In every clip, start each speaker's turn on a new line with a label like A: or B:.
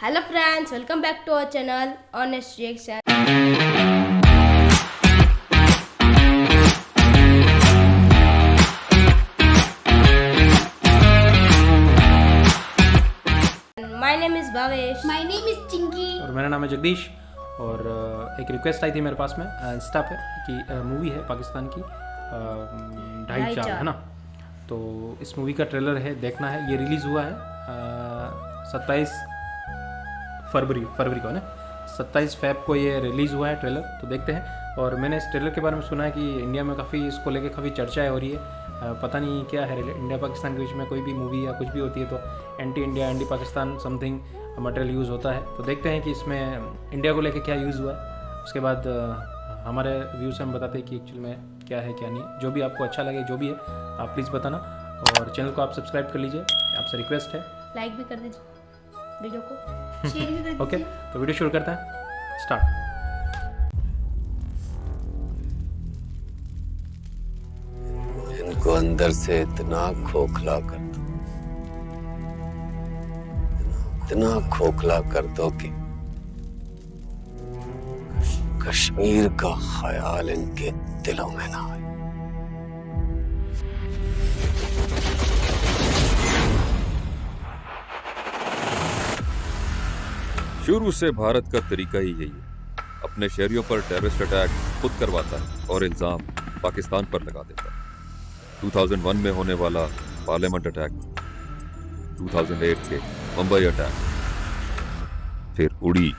A: Hello friends, welcome back to our channel Honest Reaction. My name is Bhavesh.
B: My name is Chinky.
C: और मेरा नाम है जगदीश। और एक रिक्वेस्ट आई थी मेरे पास में इंस्टा पे कि मूवी है पाकिस्तान की ढाई चाल है ना, तो इस मूवी का ट्रेलर है, देखना है। ये रिलीज़ हुआ है 27 फरवरी को है ना, 27 फेब को ये रिलीज़ हुआ है ट्रेलर, तो देखते हैं। और मैंने इस ट्रेलर के बारे में सुना है कि इंडिया में काफ़ी इसको लेके काफ़ी चर्चाएं हो रही है। पता नहीं क्या है, इंडिया पाकिस्तान के बीच में कोई भी मूवी या कुछ भी होती है तो anti India anti Pakistan something material use होता है। तो देखते हैं कि इसमें इंडिया को लेके क्या यूज़ हुआ है। उसके बाद हमारे व्यूज़ से हम बताते हैं कि एक्चुअल में क्या है क्या नहीं। जो भी आपको अच्छा लगे, जो भी है, आप प्लीज़ बताना। और चैनल को आप सब्सक्राइब कर लीजिए, आपसे रिक्वेस्ट है।
A: लाइक भी कर दीजिए वीडियो को,
B: शेयर भी कर दीजिए।
C: ओके, तो वीडियो शुरू करते हैं, स्टार्ट।
D: इनको अंदर से इतना खोखला कर दो, इतना खोखला कर दो कि कश्मीर का ख्याल इनके दिलों में ना आए।
E: शुरू से भारत का तरीका ही यही है, अपने शहरियों पर टेररिस्ट अटैक खुद करवाता है और इल्जाम पाकिस्तान पर लगा देता है। 2001 में होने वाला पार्लियामेंट अटैक, 2008 के मुंबई अटैक, फिर उड़ी,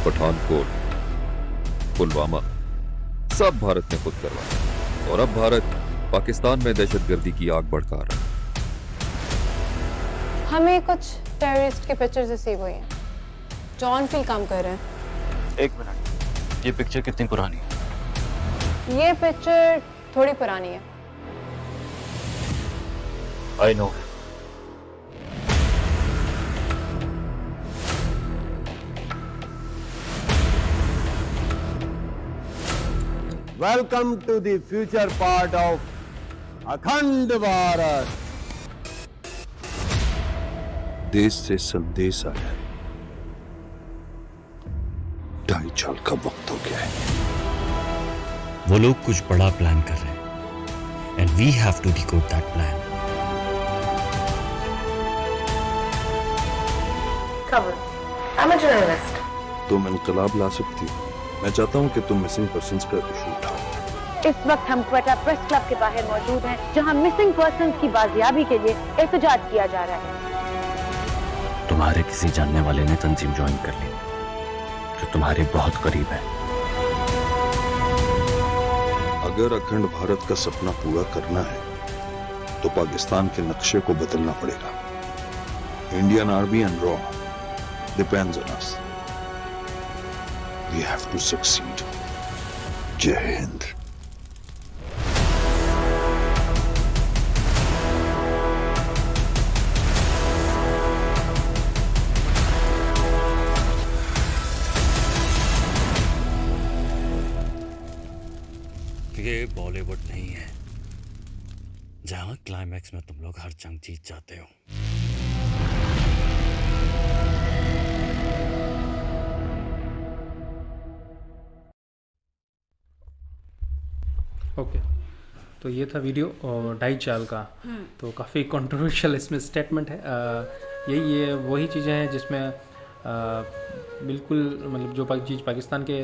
E: पठानकोट, पुलवामा, सब भारत ने खुद करवाया। और अब भारत पाकिस्तान में दहशतगर्दी की आग भड़का रहा है।
F: हमें कुछ टेररिस्ट के पिक्चर्स रिसीव हुई हैं जो ऑन फील्ड काम कर रहे हैं।
G: एक मिनट, ये पिक्चर कितनी पुरानी है?
F: ये पिक्चर थोड़ी पुरानी है।
G: I know.
H: Welcome to the future part of अखंड भारत।
D: देश से संदेश आया है, ढाई चाल का वक्त हो गया है।
I: वो लोग कुछ बड़ा प्लान कर रहे हैं and we have to decode that plan.
F: I'm a journalist.
D: तुम इंकलाब ला सकती हो। मैं चाहता हूँ कि तुम मिसिंग पर्संस का इशू उठाओ।
F: इस वक्त हम क्वेटा प्रेस क्लब के बाहर मौजूद हैं जहां मिसिंग पर्संस की बाजियाबी के लिए एहतजाज किया जा रहा है।
I: तुम्हारे किसी जानने वाले ने तंजीम ज्वाइन कर ली जो तुम्हारे बहुत करीब है।
D: अगर अखंड भारत का सपना पूरा करना है तो पाकिस्तान के नक्शे को बदलना पड़ेगा। इंडियन आर्मी एंड रॉ depends on us. We have to succeed. जय हिंद।
I: ये बॉलीवुड नहीं है जहां क्लाइमैक्स में तुम लोग हर जंग जीत जाते हो।
C: ओके, तो ये था वीडियो और ढाई चाल का। तो काफ़ी कंट्रोवर्शियल इसमें स्टेटमेंट है। ये वही चीज़ें हैं जिसमें बिल्कुल मतलब जो चीज़ पाकिस्तान के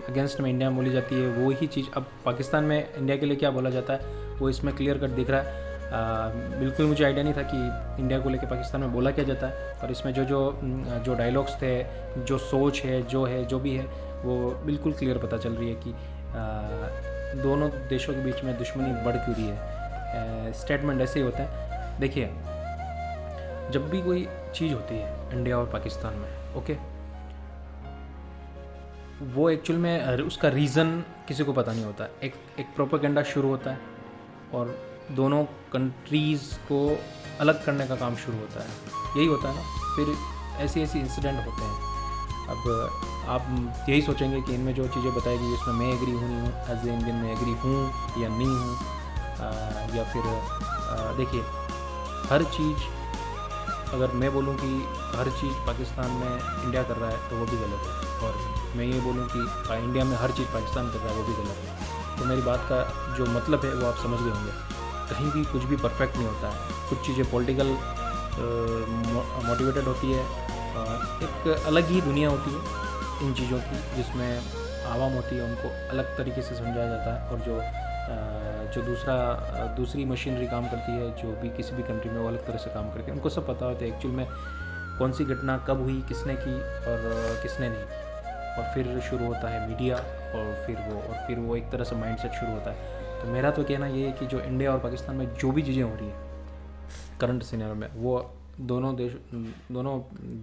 C: अगेंस्ट में इंडिया में बोली जाती है वही चीज़ अब पाकिस्तान में इंडिया के लिए क्या बोला जाता है वो इसमें क्लियर कट दिख रहा है। बिल्कुल मुझे आइडिया नहीं था कि इंडिया को लेके पाकिस्तान में बोला क्या जाता है। और इसमें जो डायलॉग्स थे, जो सोच है, जो भी है, वो बिल्कुल क्लियर पता चल रही है कि दोनों देशों के बीच में दुश्मनी बढ़ क्यों रही है। स्टेटमेंट ऐसे ही होता है। देखिए, जब भी कोई चीज़ होती है इंडिया और पाकिस्तान में, ओके, वो एक्चुअल में उसका रीज़न किसी को पता नहीं होता। एक प्रोपेगेंडा शुरू होता है और दोनों कंट्रीज़ को अलग करने का काम शुरू होता है। यही होता है ना, फिर ऐसे इंसिडेंट होते हैं। अब आप यही सोचेंगे कि इनमें जो चीज़ें बताई गई उसमें मैं एग्री हूँ नहीं हूँ, एज ए इंडियन मैं एग्री हूँ या नहीं हूँ, या फिर देखिए, हर चीज़ अगर मैं बोलूँ कि हर चीज़ पाकिस्तान में इंडिया कर रहा है तो वो भी गलत है, और मैं ये बोलूँ कि इंडिया में हर चीज़ पाकिस्तान कर रहा है वो भी गलत है। तो मेरी बात का जो मतलब है वो आप समझ गए होंगे। कहीं भी कुछ भी परफेक्ट नहीं होता है, कुछ चीज़ें पॉलिटिकल मोटिवेटेड होती है, एक अलग ही दुनिया होती है इन चीज़ों की, जिसमें आवाम होती है उनको अलग तरीके से समझाया जाता है, और जो दूसरी मशीनरी काम करती है, जो भी किसी भी कंट्री में वो अलग तरह से काम करती है। उनको सब पता होता है एक्चुअल में कौन सी घटना कब हुई, किसने की और किसने नहीं, और फिर शुरू होता है मीडिया, और फिर वो एक तरह से माइंडसेट शुरू होता है। तो मेरा तो कहना ये है कि जो इंडिया और पाकिस्तान में जो भी चीज़ें हो रही हैं करंट सिनेरियो में, वो दोनों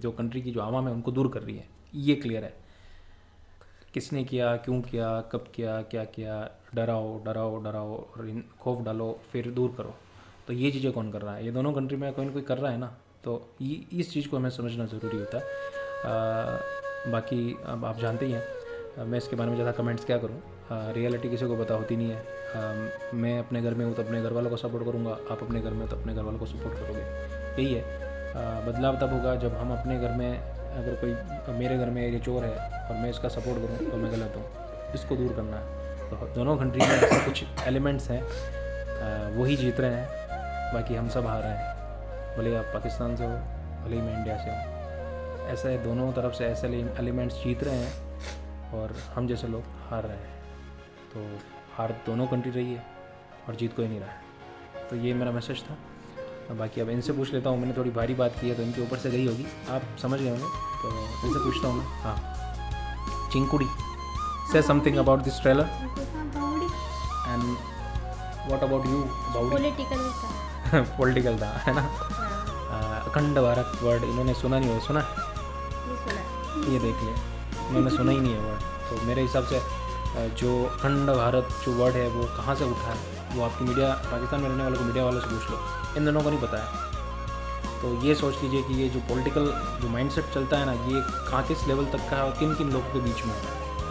C: जो कंट्री की जो आवाम है उनको दूर कर रही है, ये क्लियर है। किसने किया, क्यों किया, कब किया, क्या किया, डराओ और खौफ डालो, फिर दूर करो, तो ये चीज़ें कौन कर रहा है? ये दोनों कंट्री में कोई ना कोई कर रहा है ना, तो ये इस चीज़ को हमें समझना ज़रूरी होता है। बाकी अब आप जानते ही हैं मैं इसके बारे में ज़्यादा कमेंट्स क्या करूँ, रियलिटी किसी को पता होती नहीं है। मैं अपने घर में हूँ तो अपने घर वालों को सपोर्ट करूँगा, आप अपने घर में तो अपने घर वालों को सपोर्ट करोगे, यही है। बदलाव तब होगा जब हम अपने घर में, अगर कोई मेरे घर में ये चोर है और मैं इसका सपोर्ट करूँ तो मैं गलत हूँ, इसको दूर करना है। तो दोनों कंट्री में ऐसे कुछ एलिमेंट्स हैं, वही जीत रहे हैं, बाकी हम सब हार रहे हैं। भले आप पाकिस्तान से हो, भले ही मैं इंडिया से हूँ, ऐसा है दोनों तरफ से ऐसे एलिमेंट्स जीत रहे हैं और हम जैसे लोग हार रहे हैं। तो हार दोनों कंट्री रही है और जीत कोई नहीं रहा है। तो ये मेरा मैसेज था। बाकी अब इनसे पूछ लेता हूँ, मैंने थोड़ी भारी बात की है तो इनके ऊपर से गई होगी, आप समझ गए होंगे, तो इनसे पूछता हूँ मैं। हाँ, Chinkudi, say something about this trailer and what about you?
A: Political था।
C: पॉलिटिकल था, है ना? अखंड भारत वर्ड इन्होंने सुना नहीं हो, सुना है?
A: ये सुना।
C: ये देख लिया, इन्होंने सुना ही नहीं है वर्ड। तो मेरे हिसाब से जो अखंड भारत जो वर्ड है वो कहाँ से उठा है, वो आपकी मीडिया, पाकिस्तान में रहने वालों को मीडिया वालों से पूछ लो, इन दोनों को नहीं पता है। तो ये सोच लीजिए कि ये जो पॉलिटिकल जो माइंडसेट चलता है ना, ये कहाँ किस लेवल तक का है और किन किन लोगों के बीच में है,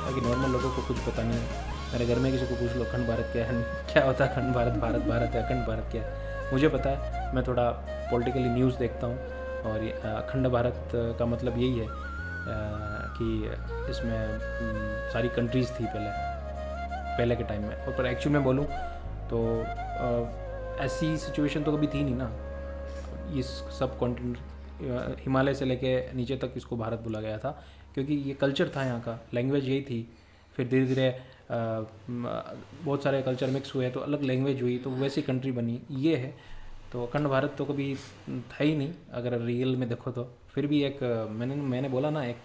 C: ताकि नॉर्मल लोगों को कुछ पता नहीं है। मेरे घर में किसी को पूछ लो अखंड भारत क्या है, क्या होता है अखंड भारत, भारत है, अखंड भारत क्या है, मुझे पता है। मैं थोड़ा पॉलिटिकली न्यूज़ देखता हूँ, और ये अखंड भारत का मतलब यही है कि इसमें सारी कंट्रीज़ थी पहले के टाइम में, और पर एक्चुअल में बोलूँ तो ऐसी सिचुएशन तो कभी थी नहीं ना। इस सब कॉन्टिनेंट हिमालय से लेके नीचे तक इसको भारत बोला गया था, क्योंकि ये कल्चर था यहाँ का, लैंग्वेज यही थी। फिर धीरे धीरे बहुत सारे कल्चर मिक्स हुए तो अलग लैंग्वेज हुई, तो वैसी कंट्री बनी, ये है। तो अखंड भारत तो कभी था ही नहीं अगर रियल में देखो तो। फिर भी एक मैंने बोला ना, एक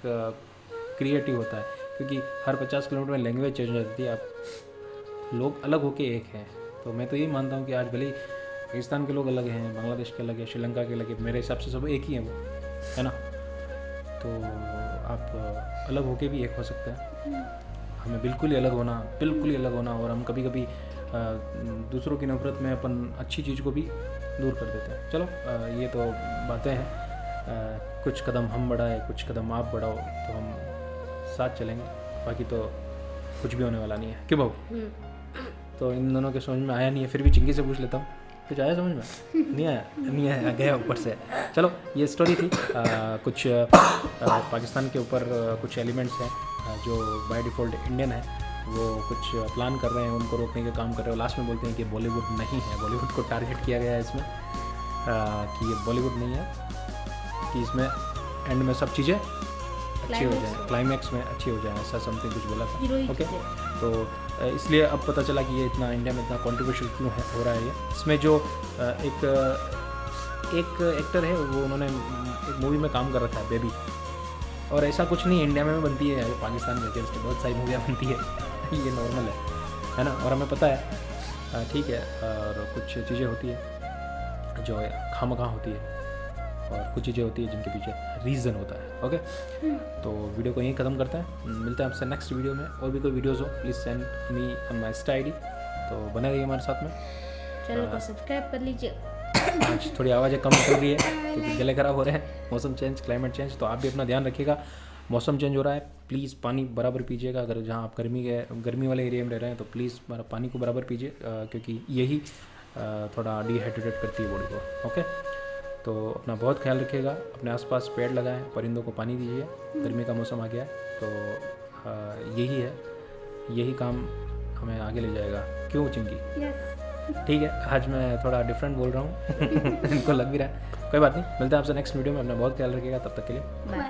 C: क्रिएटिव होता है, क्योंकि हर 50 किलोमीटर में लैंग्वेज चेंज हो जाती है, आप लोग अलग होके एक हैं। तो मैं तो यही मानता हूँ कि आज भले ही पाकिस्तान के लोग अलग हैं, बांग्लादेश के अलग है, श्रीलंका के अलग है, मेरे हिसाब से सब एक ही हैं वो, है ना? तो आप अलग होके भी एक हो सकते हैं। हमें बिल्कुल ही अलग होना, और हम कभी कभी दूसरों की नफरत में अपन अच्छी चीज़ को भी दूर कर देते हैं। चलो ये तो बातें हैं, कुछ कदम हम बढ़ाए, कुछ कदम आप बढ़ाओ, तो हम साथ चलेंगे, बाकी तो कुछ भी होने वाला नहीं है। क्यों बाबू? तो इन दोनों के समझ में आया नहीं है, फिर भी चिंकी से पूछ लेता हूँ, कुछ आया समझ में? नहीं आया, गया ऊपर से। चलो ये स्टोरी थी, कुछ पाकिस्तान के ऊपर कुछ एलिमेंट्स हैं जो बाय डिफ़ॉल्ट इंडियन है, वो कुछ प्लान कर रहे हैं, उनको रोकने का काम कर रहे हैं। लास्ट में बोलते हैं कि बॉलीवुड नहीं है, बॉलीवुड को टारगेट किया गया है इसमें, कि ये बॉलीवुड नहीं है, कि इसमें एंड में सब चीज़ें अच्छी हो जाए, क्लाइमैक्स में अच्छी हो जाए, ऐसा समथिंग कुछ बोला था। ओके, तो इसलिए अब पता चला कि ये इतना इंडिया में इतना कॉन्ट्रीब्यूशन क्यों हो रहा है। ये इसमें जो एक एक्टर है, वो उन्होंने एक मूवी में काम कर रखा है, बेबी, और ऐसा कुछ नहीं इंडिया में बनती है, पाकिस्तान में अगेंस्ट बहुत सारी मूवियाँ बनती है, ये नॉर्मल है ना? और हमें पता है, ठीक है। और कुछ चीज़ें होती है जो खामखा होती है, और कुछ चीज़ें होती है जिनके पीछे रीज़न होता है। ओके, तो वीडियो को यहीं ख़त्म करते हैं, मिलते हैं आपसे नेक्स्ट वीडियो में। और भी कोई वीडियोज़ हो please send me on my Insta ID, तो बने रहिए हमारे साथ में।
A: चैनल को सब्सक्राइब कर लीजिए।
C: आज थोड़ी आवाज़ें कम चल रही है क्योंकि गले ख़राब हो रहे हैं, मौसम चेंज, क्लाइमेट चेंज, तो आप भी अपना ध्यान रखिएगा। मौसम चेंज हो रहा है, प्लीज़ पानी बराबर पीजिएगा। अगर जहाँ आप गर्मी वाले एरिया में रह रहे हैं तो प्लीज़ पानी को बराबर पीजिए, क्योंकि यही थोड़ा डिहाइड्रेट करती है बॉडी को। ओके, तो अपना बहुत ख्याल रखिएगा, अपने आसपास पेड़ लगाएं, परिंदों को पानी दीजिए, गर्मी का मौसम आ गया है तो यही है, यही काम हमें आगे ले जाएगा। क्यों चिंकी?
B: यस।
C: ठीक है, आज मैं थोड़ा डिफरेंट बोल रहा हूँ इनको लग भी रहा है, कोई बात नहीं। मिलते हैं आपसे नेक्स्ट वीडियो में, अपना बहुत ख्याल रखिएगा, तब तक के लिए
B: बाय।